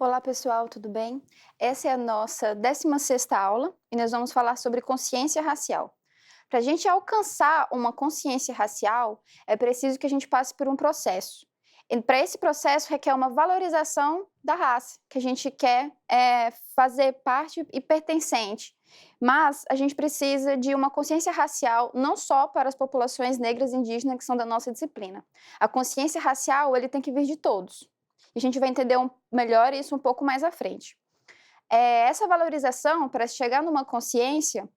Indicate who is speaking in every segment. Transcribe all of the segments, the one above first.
Speaker 1: Olá pessoal, tudo bem? Essa é a nossa 16ª aula e nós vamos falar sobre consciência racial. Para a gente alcançar uma consciência racial, é preciso que a gente passe por um processo. E para esse processo requer uma valorização da raça, que a gente quer fazer parte e pertencente. Mas a gente precisa de uma consciência racial não só para as populações negras e indígenas que são da nossa disciplina. A consciência racial ele tem que vir de todos. E a gente vai entender melhor isso um pouco mais à frente. Essa valorização, para chegar numa consciência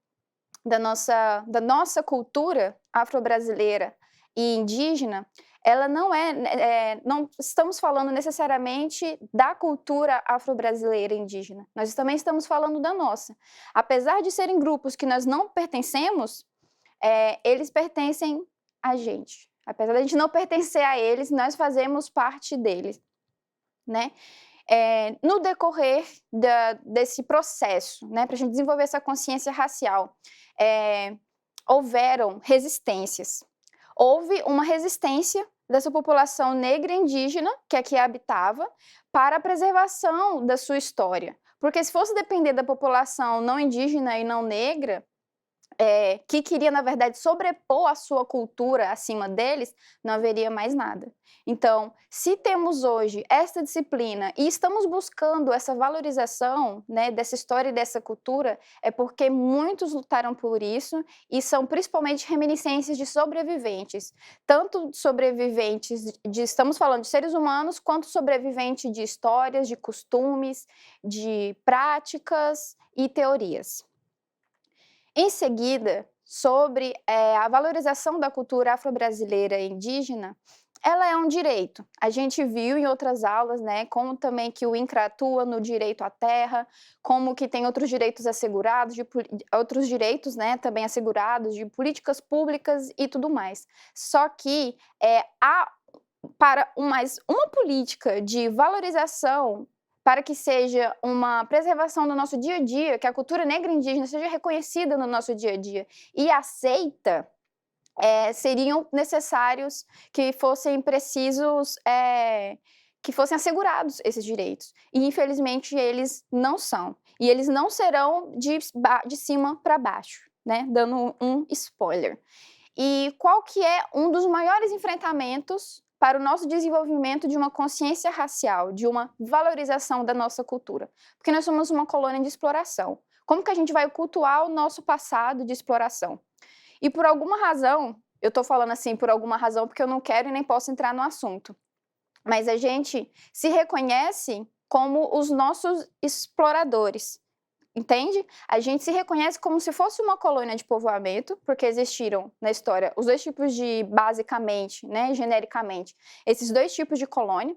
Speaker 1: da nossa cultura afro-brasileira e indígena, ela não estamos falando necessariamente da cultura afro-brasileira e indígena, nós também estamos falando da nossa. Apesar de serem grupos que nós não pertencemos, eles pertencem a gente. Apesar de a gente não pertencer a eles, nós fazemos parte deles, né? No decorrer desse processo, né, para a gente desenvolver essa consciência racial, houveram resistências. Houve uma resistência dessa população negra e indígena que aqui habitava para a preservação da sua história. Porque se fosse depender da população não indígena e não negra, que queria, na verdade, sobrepor a sua cultura acima deles, não haveria mais nada. Então, se temos hoje esta disciplina e estamos buscando essa valorização, né, dessa história e dessa cultura, é porque muitos lutaram por isso e são principalmente reminiscências de sobreviventes, tanto sobreviventes estamos falando de seres humanos, quanto sobreviventes de histórias, de costumes, de práticas e teorias. Em seguida, sobre a valorização da cultura afro-brasileira e indígena, ela é um direito. A gente viu em outras aulas, né, como também que o INCRA atua no direito à terra, como que tem outros direitos assegurados, outros direitos, né, também assegurados de políticas públicas e tudo mais. Só que há para uma política de valorização para que seja uma preservação do nosso dia a dia, que a cultura negra e indígena seja reconhecida no nosso dia a dia e aceita, seriam necessários que fossem precisos, que fossem assegurados esses direitos. E infelizmente eles não são. E eles não serão de cima para baixo, né? Dando um spoiler. E qual que é um dos maiores enfrentamentos para o nosso desenvolvimento de uma consciência racial, de uma valorização da nossa cultura? Porque nós somos uma colônia de exploração. Como que a gente vai cultuar o nosso passado de exploração? E por alguma razão, eu estou falando assim por alguma razão porque eu não quero e nem posso entrar no assunto, mas a gente se reconhece como os nossos exploradores. Entende? A gente se reconhece como se fosse uma colônia de povoamento, porque existiram na história os dois tipos de, basicamente, né, genericamente, esses dois tipos de colônia,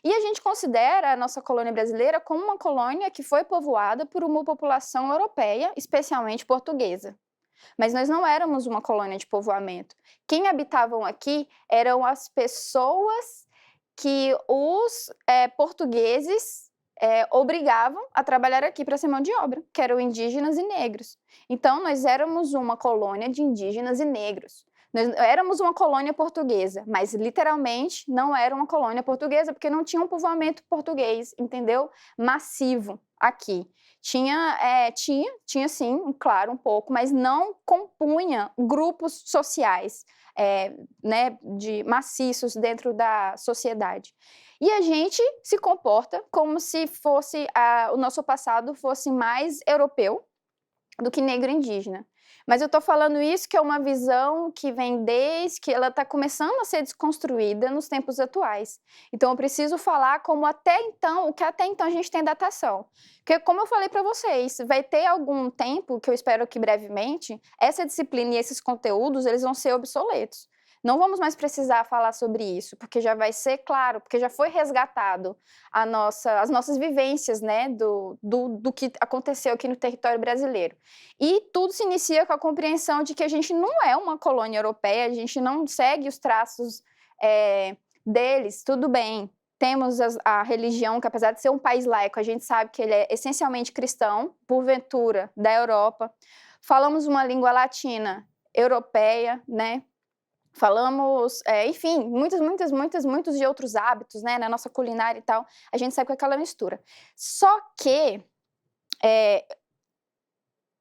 Speaker 1: e a gente considera a nossa colônia brasileira como uma colônia que foi povoada por uma população europeia, especialmente portuguesa. Mas nós não éramos uma colônia de povoamento. Quem habitavam aqui eram as pessoas que os portugueses obrigavam a trabalhar aqui para ser mão de obra, que eram indígenas e negros. Então, nós éramos uma colônia de indígenas e negros. Nós éramos uma colônia portuguesa, mas literalmente não era uma colônia portuguesa, porque não tinha um povoamento português, entendeu? Massivo aqui. Tinha sim, claro, um pouco, mas não compunha grupos sociais, né, de maciços dentro da sociedade. E a gente se comporta como se fosse o nosso passado fosse mais europeu do que negro indígena. Mas eu estou falando isso que é uma visão que vem desde que ela está começando a ser desconstruída nos tempos atuais. Então eu preciso falar como até então, o que até então a gente tem datação. Porque como eu falei para vocês, vai ter algum tempo, que eu espero que brevemente, essa disciplina e esses conteúdos, eles vão ser obsoletos. Não vamos mais precisar falar sobre isso, porque já vai ser claro, porque já foi resgatado as nossas vivências, né, do que aconteceu aqui no território brasileiro. E tudo se inicia com a compreensão de que a gente não é uma colônia europeia, a gente não segue os traços deles, tudo bem. Temos a religião, que apesar de ser um país laico, a gente sabe que ele é essencialmente cristão, porventura, da Europa. Falamos uma língua latina europeia, né? falamos, enfim, muitos de outros hábitos, né, na nossa culinária e tal, a gente sai com aquela mistura. Só que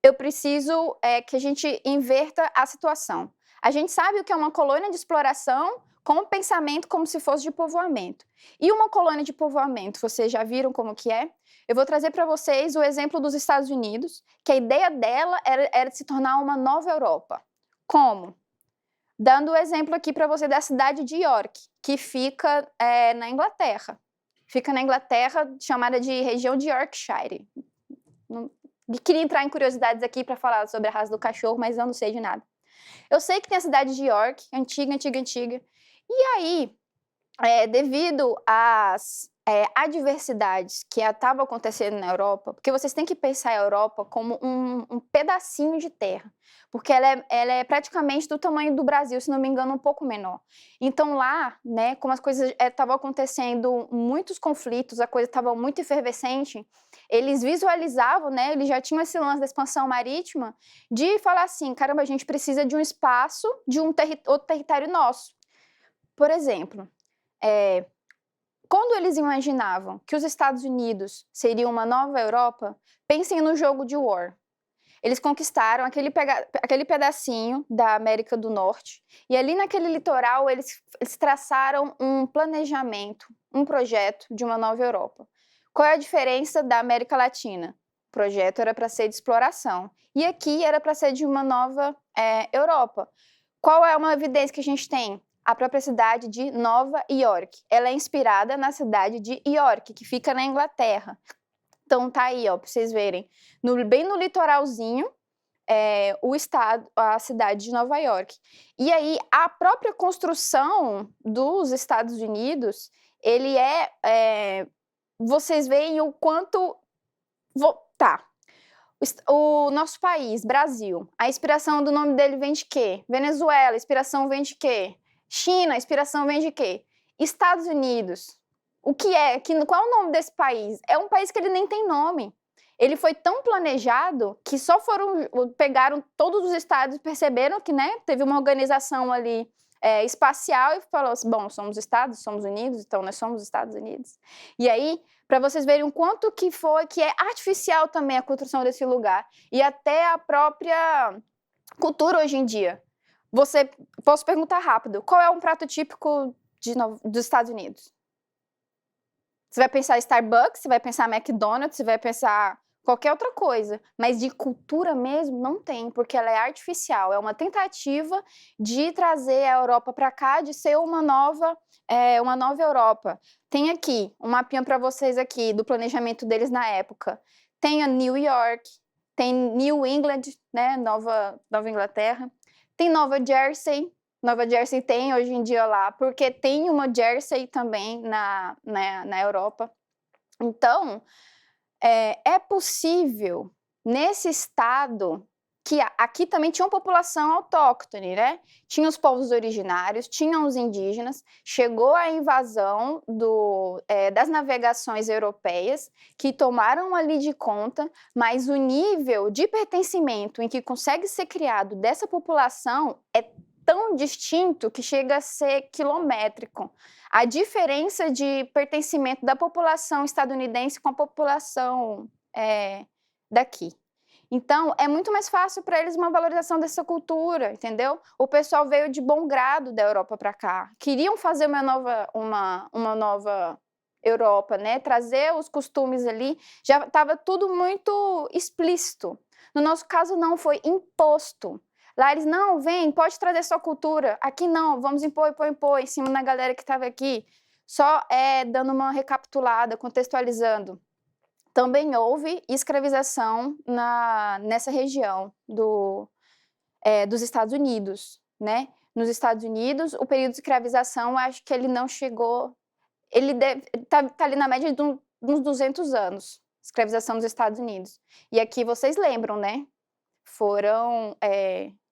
Speaker 1: eu preciso que a gente inverta a situação. A gente sabe o que é uma colônia de exploração com um pensamento como se fosse de povoamento. E uma colônia de povoamento, vocês já viram como que é? Eu vou trazer para vocês o exemplo dos Estados Unidos, que a ideia dela era de se tornar uma nova Europa. Como? Dando o exemplo aqui para você da cidade de York, que fica na Inglaterra. Fica na Inglaterra, chamada de região de Yorkshire. Queria entrar em curiosidades aqui para falar sobre a raça do cachorro, mas eu não sei de nada. Eu sei que tem a cidade de York, antiga. E aí, devido às adversidades que estavam acontecendo na Europa, porque vocês têm que pensar a Europa como um pedacinho de terra, porque ela é praticamente do tamanho do Brasil, se não me engano, um pouco menor. Então lá, né, como as coisas estavam acontecendo, muitos conflitos, a coisa estava muito efervescente, eles visualizavam, né, eles já tinham esse lance da expansão marítima, de falar assim, caramba, a gente precisa de um espaço, de outro território nosso. Por exemplo, quando eles imaginavam que os Estados Unidos seriam uma nova Europa, pensem no jogo de War. Eles conquistaram aquele pedacinho da América do Norte e ali naquele litoral eles traçaram um planejamento, um projeto de uma nova Europa. Qual é a diferença da América Latina? O projeto era para ser de exploração e aqui era para ser de uma nova Europa. Qual é uma evidência que a gente tem? A própria cidade de Nova York. Ela é inspirada na cidade de York, que fica na Inglaterra. Então tá aí, ó, para vocês verem. Bem no litoralzinho, a cidade de Nova York. E aí, a própria construção dos Estados Unidos, ele vocês veem o quanto... O nosso país, Brasil, a inspiração do nome dele vem de quê? Venezuela, a inspiração vem de quê? China, a inspiração vem de quê? Estados Unidos. O que é? Qual é o nome desse país? É um país que ele nem tem nome. Ele foi tão planejado que só pegaram todos os estados e perceberam que, né, teve uma organização ali espacial e falou assim, bom, somos Estados Unidos, então nós somos Estados Unidos. E aí, para vocês verem o quanto que é artificial também a construção desse lugar e até a própria cultura hoje em dia. Posso perguntar rápido, qual é um prato típico dos Estados Unidos? Você vai pensar Starbucks, você vai pensar McDonald's, você vai pensar qualquer outra coisa, mas de cultura mesmo não tem, porque ela é artificial, é uma tentativa de trazer a Europa para cá, de ser uma nova Europa. Tem aqui um mapinha para vocês aqui do planejamento deles na época. Tem a New York, tem New England, né, Nova Inglaterra, tem Nova Jersey. Nova Jersey tem hoje em dia lá, porque tem uma Jersey também na Europa. Então, é possível, nesse estado, que aqui também tinha uma população autóctone, né? Tinha os povos originários, tinham os indígenas, chegou a invasão das navegações europeias, que tomaram ali de conta, mas o nível de pertencimento em que consegue ser criado dessa população é tão distinto que chega a ser quilométrico. A diferença de pertencimento da população estadunidense com a população daqui. Então, é muito mais fácil para eles uma valorização dessa cultura, entendeu? O pessoal veio de bom grado da Europa para cá. Queriam fazer uma nova Europa, né? Trazer os costumes ali. Já estava tudo muito explícito. No nosso caso, não, foi imposto. Lá eles, não, vem, pode trazer sua cultura. Aqui não, vamos impor em cima da galera que estava aqui. Só dando uma recapitulada, contextualizando. Também houve escravização nessa região dos Estados Unidos, né? Nos Estados Unidos, o período de escravização, acho que ele não chegou... Ele tá ali na média de uns 200 anos, escravização dos Estados Unidos. E aqui vocês lembram, né? Foram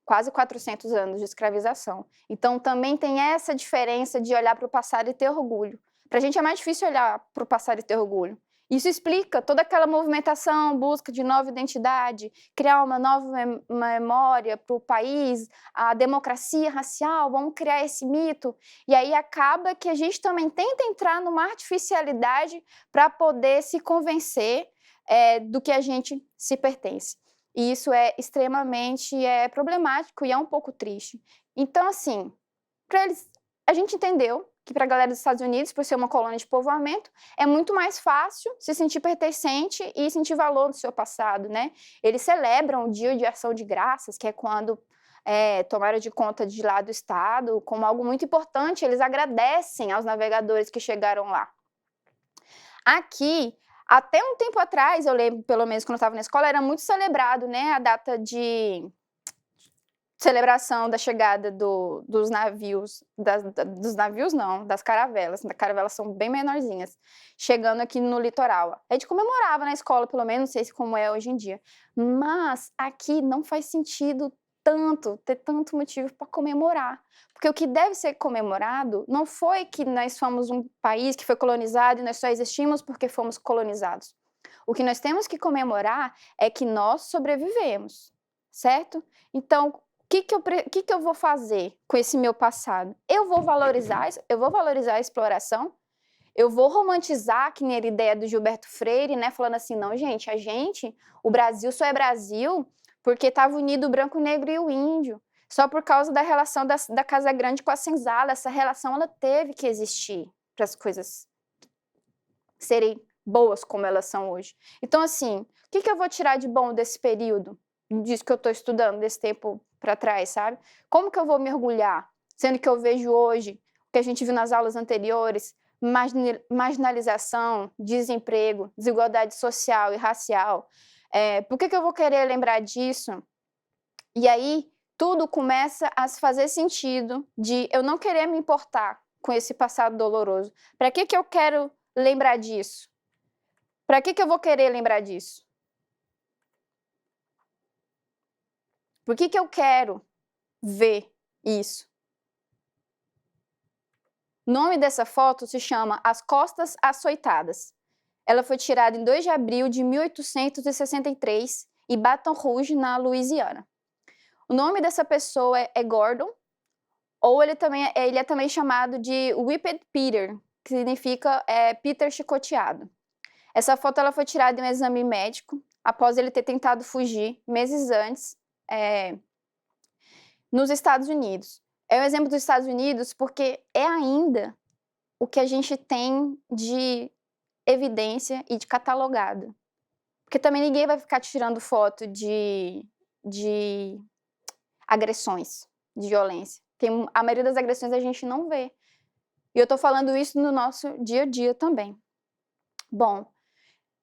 Speaker 1: quase 400 anos de escravização. Então, também tem essa diferença de olhar para o passado e ter orgulho. Para a gente é mais difícil olhar para o passado e ter orgulho. Isso explica toda aquela movimentação, busca de nova identidade, criar uma nova memória para o país, a democracia racial, vamos criar esse mito. E aí acaba que a gente também tenta entrar numa artificialidade para poder se convencer do que a gente se pertence. E isso é extremamente problemático e é um pouco triste. Então, assim, a gente entendeu que para a galera dos Estados Unidos, por ser uma colônia de povoamento, é muito mais fácil se sentir pertencente e sentir valor do seu passado, né? Eles celebram o Dia de Ação de Graças, que é quando tomaram de conta de lá do estado, como algo muito importante, eles agradecem aos navegadores que chegaram lá. Aqui, até um tempo atrás, eu lembro, pelo menos quando eu estava na escola, era muito celebrado, né, a data de celebração da chegada dos navios, dos navios não, das caravelas. As caravelas são bem menorzinhas, chegando aqui no litoral. A gente comemorava na escola, pelo menos, não sei se como é hoje em dia. Mas aqui não faz sentido ter tanto motivo para comemorar. Porque o que deve ser comemorado não foi que nós fomos um país que foi colonizado e nós só existimos porque fomos colonizados. O que nós temos que comemorar é que nós sobrevivemos, certo? Então, o que eu vou fazer com esse meu passado? Eu vou valorizar a exploração, eu vou romantizar, que nem a ideia do Gilberto Freire, né, falando assim, não, gente, o Brasil só é Brasil porque estava unido o branco, o negro e o índio, só por causa da relação da Casa Grande com a Senzala. Essa relação, ela teve que existir para as coisas serem boas como elas são hoje. Então, assim, o que eu vou tirar de bom desse período, disso que eu estou estudando, desse tempo para trás, sabe? Como que eu vou mergulhar? Sendo que eu vejo hoje, o que a gente viu nas aulas anteriores, marginalização, desemprego, desigualdade social e racial. Por que eu vou querer lembrar disso? E aí, tudo começa a se fazer sentido de eu não querer me importar com esse passado doloroso. Para que eu quero lembrar disso? Para que eu vou querer lembrar disso? Por que eu quero ver isso? O nome dessa foto se chama As Costas Açoitadas. Ela foi tirada em 2 de abril de 1863 em Baton Rouge, na Louisiana. O nome dessa pessoa é Gordon, ou ele é também chamado de Whipped Peter, que significa Peter chicoteado. Essa foto ela foi tirada em um exame médico, após ele ter tentado fugir meses antes, nos Estados Unidos. É um exemplo dos Estados Unidos porque é ainda o que a gente tem de evidência e de catalogado. Porque também ninguém vai ficar tirando foto de agressões, de violência. A maioria das agressões a gente não vê. E eu estou falando isso no nosso dia a dia também. Bom,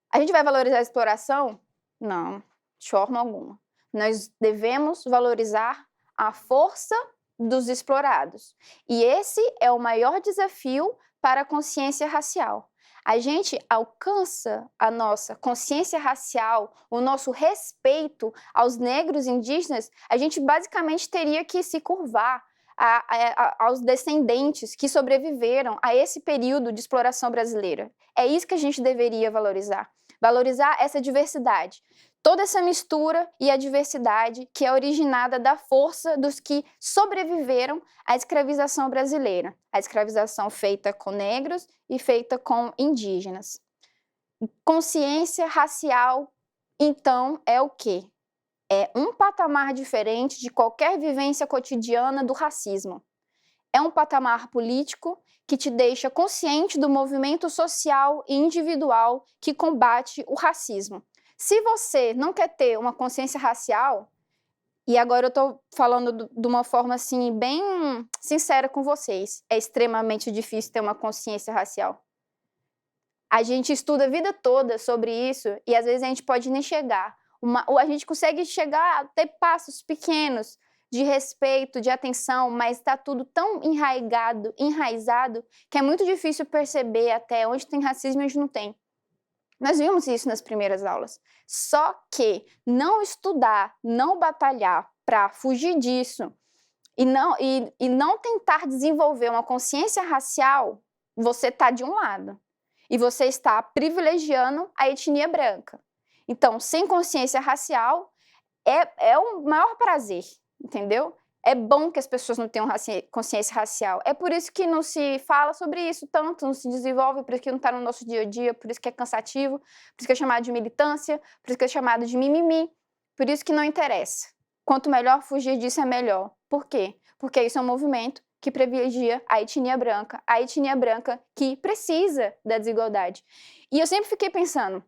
Speaker 1: a gente vai valorizar a exploração? Não, de forma alguma. Nós devemos valorizar a força dos explorados. E esse é o maior desafio para a consciência racial. A gente alcança a nossa consciência racial, o nosso respeito aos negros indígenas, a gente basicamente teria que se curvar aos descendentes que sobreviveram a esse período de exploração brasileira. É isso que a gente deveria valorizar. Valorizar essa diversidade. Toda essa mistura e a diversidade que é originada da força dos que sobreviveram à escravização brasileira. A escravização feita com negros e feita com indígenas. Consciência racial, então, é o quê? É um patamar diferente de qualquer vivência cotidiana do racismo. É um patamar político que te deixa consciente do movimento social e individual que combate o racismo. Se você não quer ter uma consciência racial, e agora eu estou falando de uma forma assim bem sincera com vocês, é extremamente difícil ter uma consciência racial. A gente estuda a vida toda sobre isso e às vezes a gente pode nem chegar. A gente consegue chegar a ter passos pequenos de respeito, de atenção, mas está tudo tão enraizado, que é muito difícil perceber até onde tem racismo e onde não tem. Nós vimos isso nas primeiras aulas. Só que não estudar, não batalhar para fugir disso e não tentar desenvolver uma consciência racial, você está de um lado. e você está privilegiando a etnia branca. Então, sem consciência racial, é o maior prazer, entendeu? É bom que as pessoas não tenham consciência racial. É por isso que não se fala sobre isso tanto, não se desenvolve, por isso que não está no nosso dia a dia, por isso que é cansativo, por isso que é chamado de militância, por isso que é chamado de mimimi, por isso que não interessa. Quanto melhor fugir disso, é melhor. Por quê? Porque isso é um movimento que privilegia a etnia branca que precisa da desigualdade. E eu sempre fiquei pensando,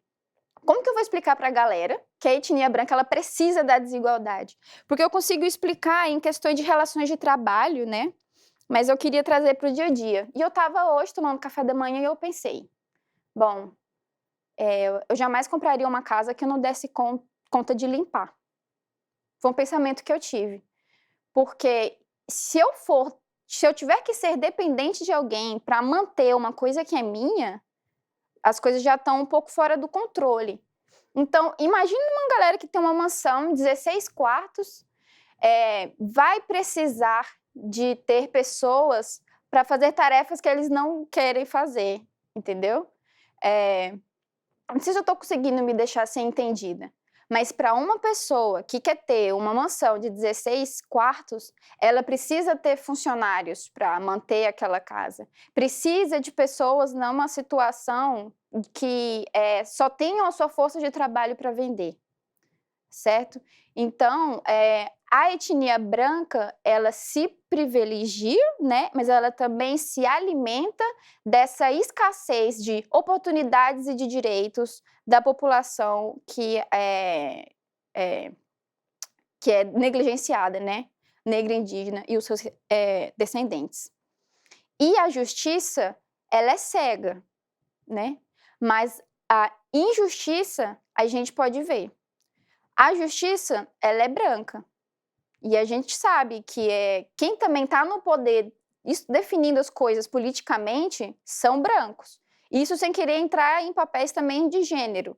Speaker 1: como que eu vou explicar para a galera que a etnia branca ela precisa da desigualdade? Porque eu consigo explicar em questões de relações de trabalho, né? Mas eu queria trazer para o dia a dia. E eu estava hoje tomando café da manhã e eu pensei, bom, eu jamais compraria uma casa que eu não desse conta de limpar. Foi um pensamento que eu tive. Porque se eu tiver que ser dependente de alguém para manter uma coisa que é minha, as coisas já estão um pouco fora do controle. Então, imagine uma galera que tem uma mansão, 16 quartos, vai precisar de ter pessoas para fazer tarefas que eles não querem fazer, entendeu? Não sei se eu estou conseguindo me deixar ser entendida, mas para uma pessoa que quer ter uma mansão de 16 quartos, ela precisa ter funcionários para manter aquela casa. Precisa de pessoas numa situação que só tenham a sua força de trabalho para vender, certo? Então, a etnia branca, ela se privilegia, né? Mas ela também se alimenta dessa escassez de oportunidades e de direitos da população que é negligenciada, né? Negra, indígena e os seus descendentes. E a justiça, ela é cega, né? Mas a injustiça a gente pode ver. A justiça, ela é branca. E a gente sabe que quem também está no poder definindo as coisas politicamente são brancos. Isso sem querer entrar em papéis também de gênero.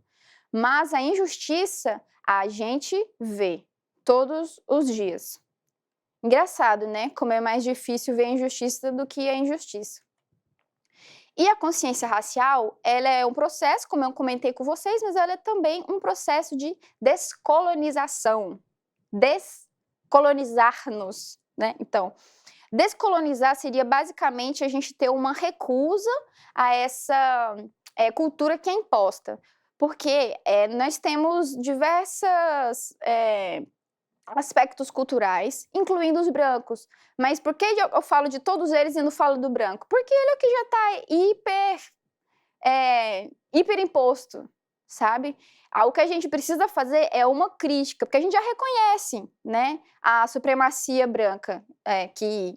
Speaker 1: Mas a injustiça a gente vê todos os dias. Engraçado, né? Como é mais difícil ver a injustiça do que a injustiça. E a consciência racial, ela é um processo, como eu comentei com vocês, mas ela é também um processo de descolonização. Descolonizar-nos, né? Então, descolonizar seria basicamente a gente ter uma recusa a essa cultura que é imposta. Porque nós temos diversos aspectos culturais, incluindo os brancos. Mas por que eu falo de todos eles e não falo do branco? Porque ele é o que já está hiper imposto, sabe? O que a gente precisa fazer é uma crítica, porque a gente já reconhece, né, a supremacia branca que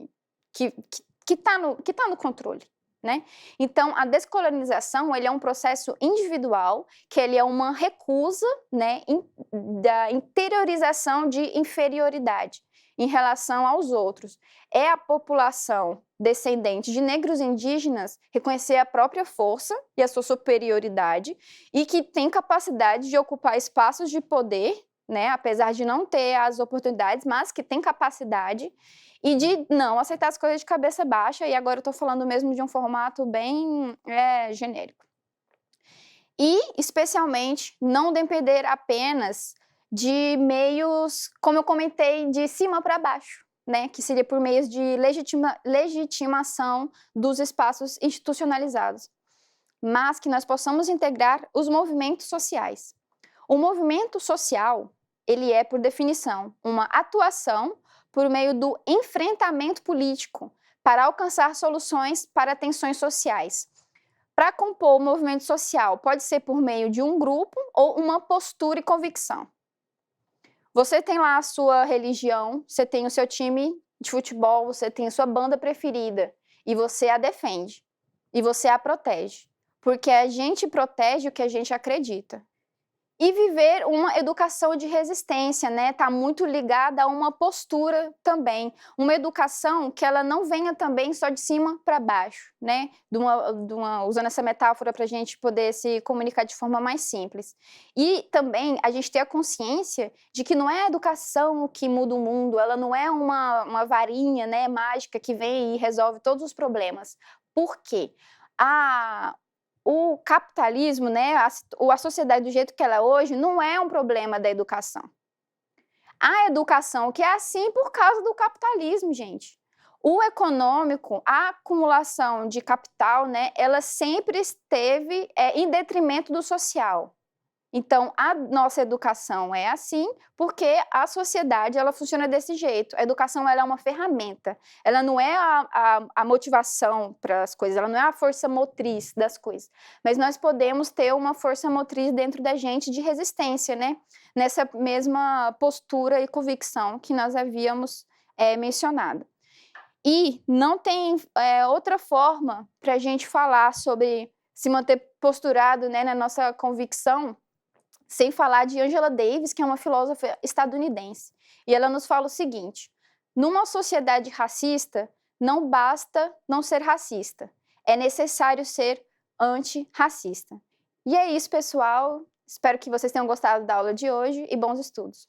Speaker 1: está no controle, né? Então, a descolonização, ele é um processo individual, que ele é uma recusa, né, da interiorização de inferioridade em relação aos outros. É a população descendente de negros indígenas reconhecer a própria força e a sua superioridade e que tem capacidade de ocupar espaços de poder, né, apesar de não ter as oportunidades, mas que tem capacidade e de não aceitar as coisas de cabeça baixa, e agora eu estou falando mesmo de um formato bem genérico. E, especialmente, não depender apenas de meios, como eu comentei, de cima para baixo, né? Que seria por meios de legitimação dos espaços institucionalizados, mas que nós possamos integrar os movimentos sociais. O movimento social, ele é, por definição, uma atuação por meio do enfrentamento político para alcançar soluções para tensões sociais. Para compor o movimento social, pode ser por meio de um grupo ou uma postura e convicção. Você tem lá a sua religião, você tem o seu time de futebol, você tem a sua banda preferida e você a defende e você a protege, porque a gente protege o que a gente acredita. E viver uma educação de resistência, né? Tá muito ligada a uma postura também. Uma educação que ela não venha também só de cima para baixo, né? Usando essa metáfora para a gente poder se comunicar de forma mais simples. E também a gente ter a consciência de que não é a educação que muda o mundo, ela não é uma varinha, né, mágica que vem e resolve todos os problemas. Por quê? o capitalismo, né, a sociedade do jeito que ela é hoje, não é um problema da educação. A educação que é assim por causa do capitalismo, gente. O econômico, a acumulação de capital, né, ela sempre esteve em detrimento do social. Então, a nossa educação é assim, porque a sociedade ela funciona desse jeito. A educação ela é uma ferramenta, ela não é a motivação para as coisas, ela não é a força motriz das coisas. Mas nós podemos ter uma força motriz dentro da gente de resistência, né? Nessa mesma postura e convicção que nós havíamos mencionado. E não tem outra forma para a gente falar sobre se manter posturado, né, na nossa convicção, sem falar de Angela Davis, que é uma filósofa estadunidense. E ela nos fala o seguinte: numa sociedade racista, não basta não ser racista, é necessário ser antirracista. E é isso, pessoal. Espero que vocês tenham gostado da aula de hoje e bons estudos.